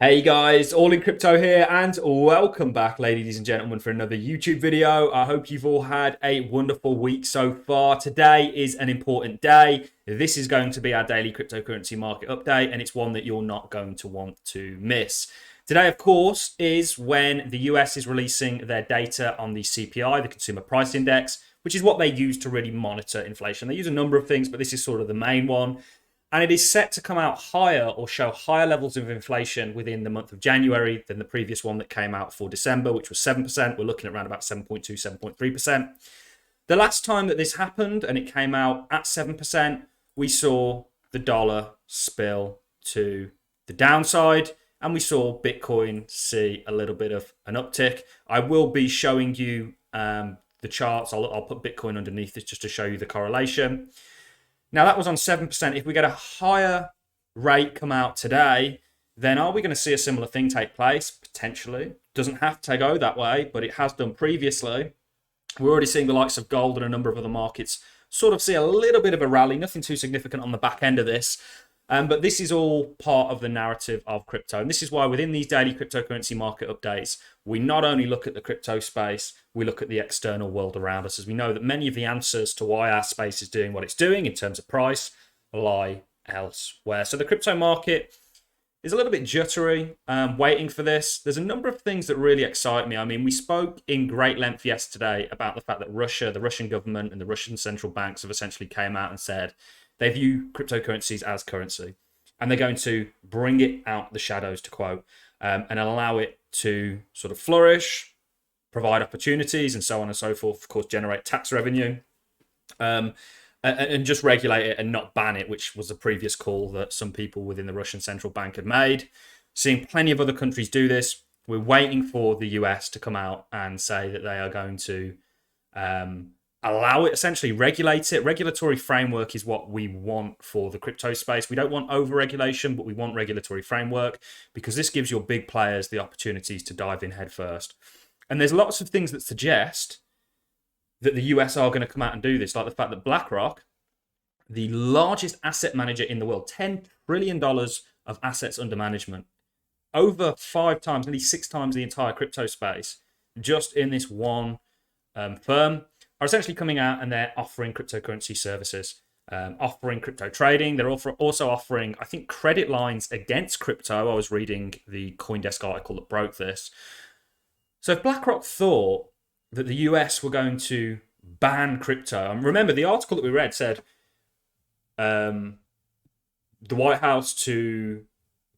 Hey guys, All in Crypto here, and welcome back, ladies and gentlemen, for another YouTube video. I hope you've all had a wonderful week so far. Today is an important day. This is going to be our daily cryptocurrency market update, and it's one that you're not going to want to miss. Today, of course, is when the US is releasing their data on the CPI, the Consumer Price Index, which is what they use to really monitor inflation. They use a number of things, but this is sort of the main one. And it is set to come out higher or show higher levels of inflation within the month of January than the previous one that came out for December, which was 7%. We're looking at around about 7.2, 7.3%. The last time that this happened and it came out at 7%, we saw the dollar spill to the downside and we saw Bitcoin see a little bit of an uptick. I will be showing you the charts. I'll put Bitcoin underneath this just to show you the correlation. Now, that was on 7%. If we get a higher rate come out today, then are we going to see a similar thing take place? Potentially. Doesn't have to go that way, but it has done previously. We're already seeing the likes of gold and a number of other markets sort of see a little bit of a rally. Nothing too significant on the back end of this. But this is all part of the narrative of crypto. And this is why within these daily cryptocurrency market updates, we not only look at the crypto space, we look at the external world around us, as we know that many of the answers to why our space is doing what it's doing in terms of price lie elsewhere. So the crypto market is a little bit jittery, waiting for this. There's a number of things that really excite me. I mean, we spoke in great length yesterday about the fact that Russia, the Russian government and the Russian central banks have essentially came out and said they view cryptocurrencies as currency, and they're going to bring it out the shadows, to quote, and allow it to sort of flourish, provide opportunities, and so on and so forth. Of course, generate tax revenue, and just regulate it and not ban it, which was a previous call that some people within the Russian central bank had made. Seeing plenty of other countries do this. We're waiting for the US to come out and say that they are going to allow it, essentially regulate it. Regulatory framework is what we want for the crypto space. We don't want over-regulation, but we want regulatory framework because this gives your big players the opportunities to dive in head first. And there's lots of things that suggest that the US are going to come out and do this, like the fact that BlackRock, the largest asset manager in the world, $10 trillion of assets under management, over 5 times, nearly 6 times the entire crypto space, just in this one firm, are essentially coming out and they're offering cryptocurrency services, offering crypto trading. They're also offering, I think, credit lines against crypto. I was reading the CoinDesk article that broke this. So if BlackRock thought that the US were going to ban crypto, and remember the article that we read said the White House to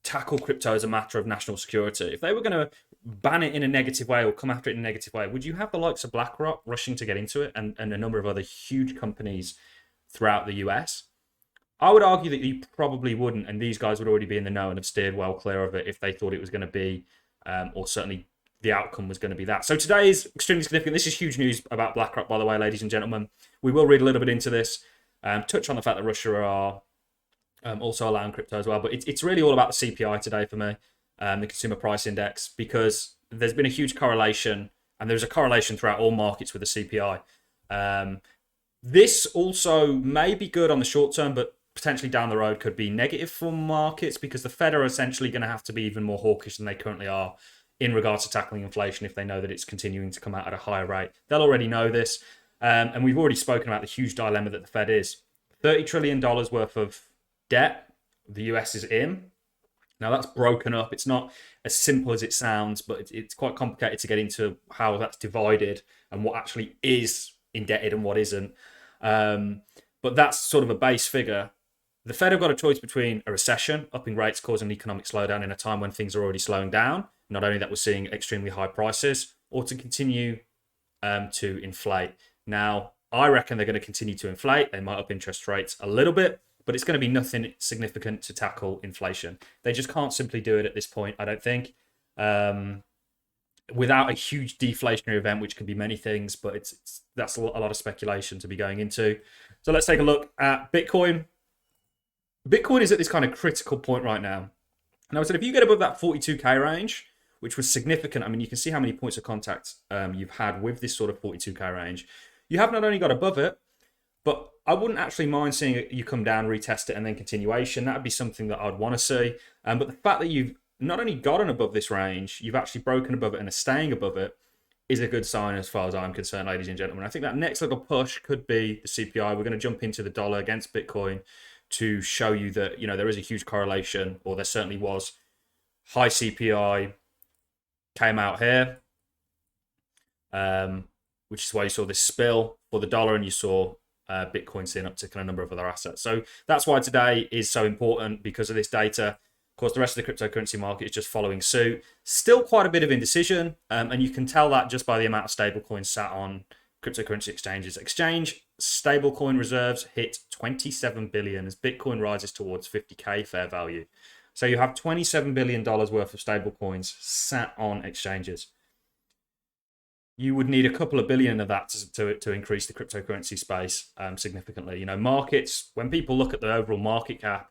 tackle crypto as a matter of national security. If they were going to ban it in a negative way or come after it in a negative way, would you have the likes of BlackRock rushing to get into it and a number of other huge companies throughout the US? I would argue that you probably wouldn't, and these guys would already be in the know and have steered well clear of it if they thought it was going to be, or certainly the outcome was going to be that. So today is extremely significant. This is huge news about BlackRock, by the way, ladies and gentlemen. We will read a little bit into this, touch on the fact that Russia are also allowing crypto as well. But it's really all about the CPI today for me, the Consumer Price Index, because there's been a huge correlation, and there's a correlation throughout all markets with the CPI. This also may be good on the short term, but potentially down the road could be negative for markets because the Fed are essentially going to have to be even more hawkish than they currently are in regards to tackling inflation if they know that it's continuing to come out at a higher rate. They'll already know this. And we've already spoken about the huge dilemma that the Fed is. $30 trillion worth of debt the US is in. Now that's broken up. It's not as simple as it sounds, but it's quite complicated to get into how that's divided and what actually is indebted and what isn't. But that's sort of a base figure. The Fed have got a choice between a recession, upping rates, causing an economic slowdown in a time when things are already slowing down. Not only that, we're seeing extremely high prices, or to continue to inflate. Now, I reckon they're going to continue to inflate. They might up interest rates a little bit, but it's going to be nothing significant to tackle inflation. They just can't simply do it at this point, I don't think, without a huge deflationary event, which can be many things, but that's a lot of speculation to be going into. So let's take a look at Bitcoin. Bitcoin is at this kind of critical point right now. And I said, if you get above that 42K range, which was significant, I mean, you can see how many points of contact you've had with this sort of 42K range. You have not only got above it, but I wouldn't actually mind seeing you come down, retest it, and then continuation. That would be something that I'd want to see. But the fact that you've not only gotten above this range, you've actually broken above it and are staying above it, is a good sign as far as I'm concerned, ladies and gentlemen. I think that next little push could be the CPI. We're going to jump into the dollar against Bitcoin to show you that, there is a huge correlation, or there certainly was. High CPI came out here, which is why you saw this spill for the dollar, and you saw Bitcoin seeing uptick in a number of other assets. So that's why today is so important, because of this data. Of course, the rest of the cryptocurrency market is just following suit. Still quite a bit of indecision, and you can tell that just by the amount of stablecoins sat on cryptocurrency exchanges. Exchange stablecoin reserves hit 27 billion as Bitcoin rises towards 50K fair value. So you have $27 billion worth of stablecoins sat on exchanges. You would need a couple of billion of that to increase the cryptocurrency space significantly. Markets, when people look at the overall market cap,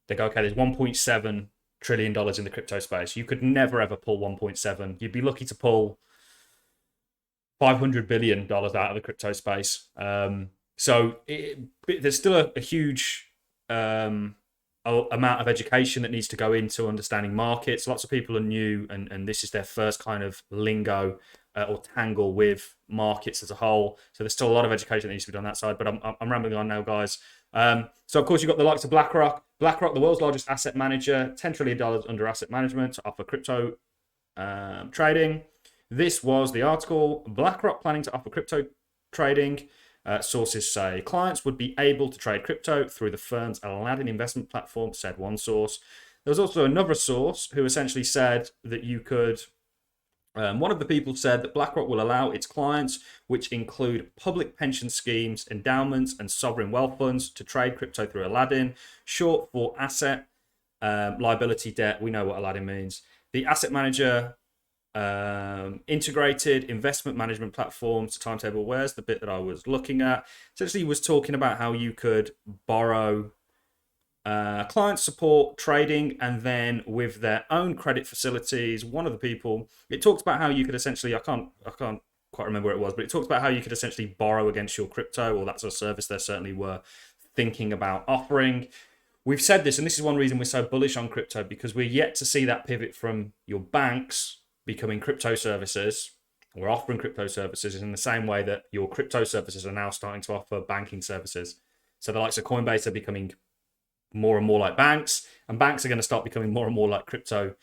they go, okay, there's $1.7 trillion in the crypto space. You could never ever pull 1.7. You'd be lucky to pull $500 billion out of the crypto space. So there's still a huge amount of education that needs to go into understanding markets. Lots of people are new, and this is their first kind of lingo or tangle with markets as a whole. So there's still a lot of education that needs to be done on that side. But I'm rambling on now, guys. So of course you've got the likes of BlackRock. BlackRock, the world's largest asset manager, $10 trillion under asset management to offer crypto trading. This was the article. BlackRock planning to offer crypto trading. Sources say clients would be able to trade crypto through the firm's ALLIN investment platform, said one source. There was also another source who essentially said that you could. One of the people said that BlackRock will allow its clients, which include public pension schemes, endowments, and sovereign wealth funds, to trade crypto through ALLIN, short for asset liability debt. We know what ALLIN means. The asset manager integrated investment management platforms, timetable. Where's the bit that I was looking at? Essentially, was talking about how you could borrow client support trading, and then with their own credit facilities. One of the people, it talks about how you could essentially, I can't quite remember where it was, but it talks about how you could essentially borrow against your crypto, or that's a service they certainly were thinking about offering. We've said this, and this is one reason we're so bullish on crypto, because we're yet to see that pivot from your banks becoming crypto services, or offering crypto services, in the same way that your crypto services are now starting to offer banking services. So the likes of Coinbase are becoming more and more like banks, and banks are going to start becoming more and more like crypto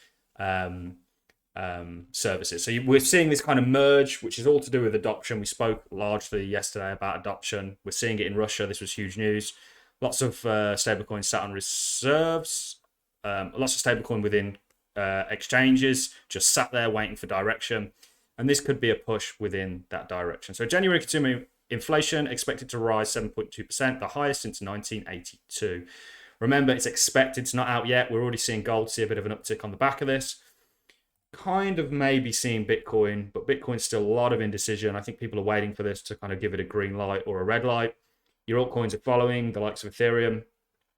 services. So we're seeing this kind of merge, which is all to do with adoption. We spoke largely yesterday about adoption. We're seeing it in Russia. This was huge news. Lots of stablecoins sat on reserves. Lots of stablecoin within exchanges just sat there waiting for direction. And this could be a push within that direction. So January consumer inflation expected to rise 7.2%, the highest since 1982. Remember, it's expected, it's not out yet. We're already seeing gold see a bit of an uptick on the back of this. Kind of maybe seeing Bitcoin, but Bitcoin's still a lot of indecision. I think people are waiting for this to kind of give it a green light or a red light. Your altcoins are following, the likes of ETHEREUM,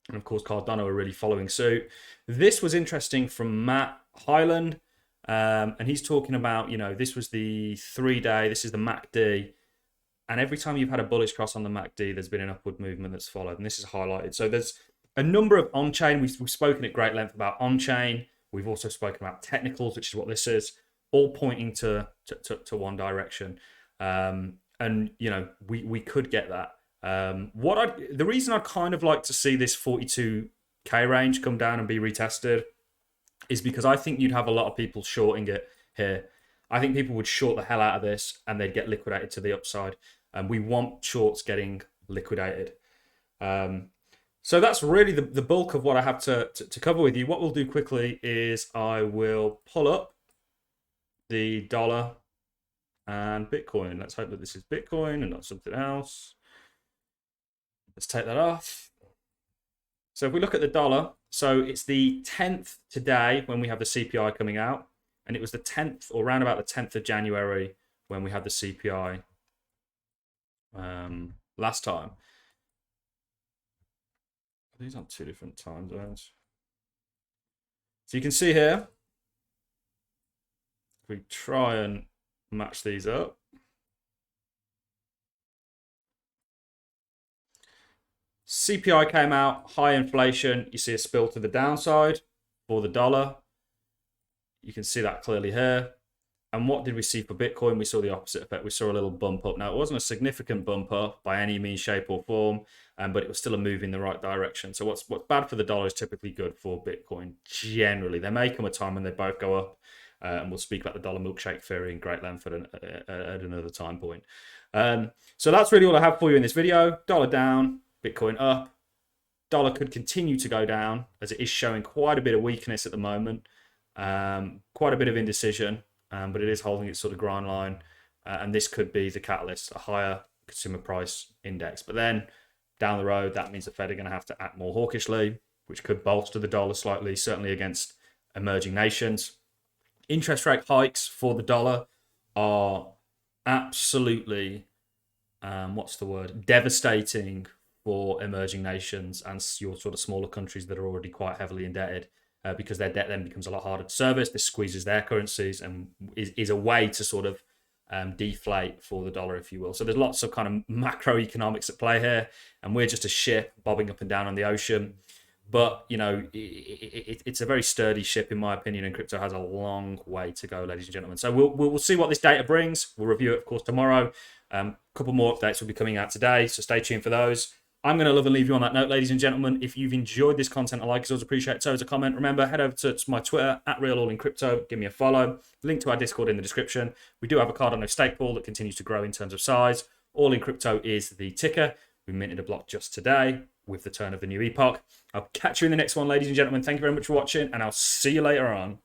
and of course Cardano are really following suit. This was interesting from Matt Hyland, and he's talking about, this was the 3-day, this is the MACD, and every time you've had a bullish cross on the MACD, there's been an upward movement that's followed, and this is highlighted. So there's a number of on-chain. We've spoken at great length about on-chain. We've also spoken about technicals, which is what this is, all pointing to one direction. And we could get that. The reason I'd kind of like to see this 42K range come down and be retested is because I think you'd have a lot of people shorting it here. I think people would short the hell out of this and they'd get liquidated to the upside. And we want shorts getting liquidated. So that's really the bulk of what I have to cover with you. What we'll do quickly is I will pull up the dollar and Bitcoin. Let's hope that this is Bitcoin and not something else. Let's take that off. So if we look at the dollar, so it's the 10th today when we have the CPI coming out, and it was the 10th or around about the 10th of January when we had the CPI last time. These are two different time zones. So you can see here, if we try and match these up, CPI came out, high inflation. You see a spill to the downside for the dollar. You can see that clearly here. And what did we see for Bitcoin? We saw the opposite effect. We saw a little bump up. Now, it wasn't a significant bump up by any means, shape, or form, but it was still a move in the right direction. So what's bad for the dollar is typically good for Bitcoin generally. There may come a time when they both go up, and we'll speak about the dollar milkshake theory in great length at another time point. So that's really all I have for you in this video. Dollar down, Bitcoin up. Dollar could continue to go down as it is showing quite a bit of weakness at the moment, quite a bit of indecision. But it is holding its sort of grind line, and this could be the catalyst, a higher consumer price index. But then down the road, that means the Fed are going to have to act more hawkishly, which could bolster the dollar slightly, certainly against emerging nations. Interest rate hikes for the dollar are absolutely, devastating for emerging nations and your sort of smaller countries that are already quite heavily indebted. Because their debt then becomes a lot harder to service. This squeezes their currencies and is a way to sort of deflate for the dollar, if you will. So there's lots of kind of macroeconomics at play here, and we're just a ship bobbing up and down on the ocean. But, you know, it's a very sturdy ship, in my opinion, and crypto has a long way to go, ladies and gentlemen. So we'll see what this data brings. We'll review it, of course, tomorrow. A couple more updates will be coming out today, so stay tuned for those. I'm going to love and leave you on that note, ladies and gentlemen. If you've enjoyed this content, a like is always appreciated. So as a comment, remember, head over to my Twitter, @RealAllInCrypto. Give me a follow. Link to our Discord in the description. We do have a Cardano stake pool that continues to grow in terms of size. All in Crypto is the ticker. We minted a block just today with the turn of the new epoch. I'll catch you in the next one, ladies and gentlemen. Thank you very much for watching, and I'll see you later on.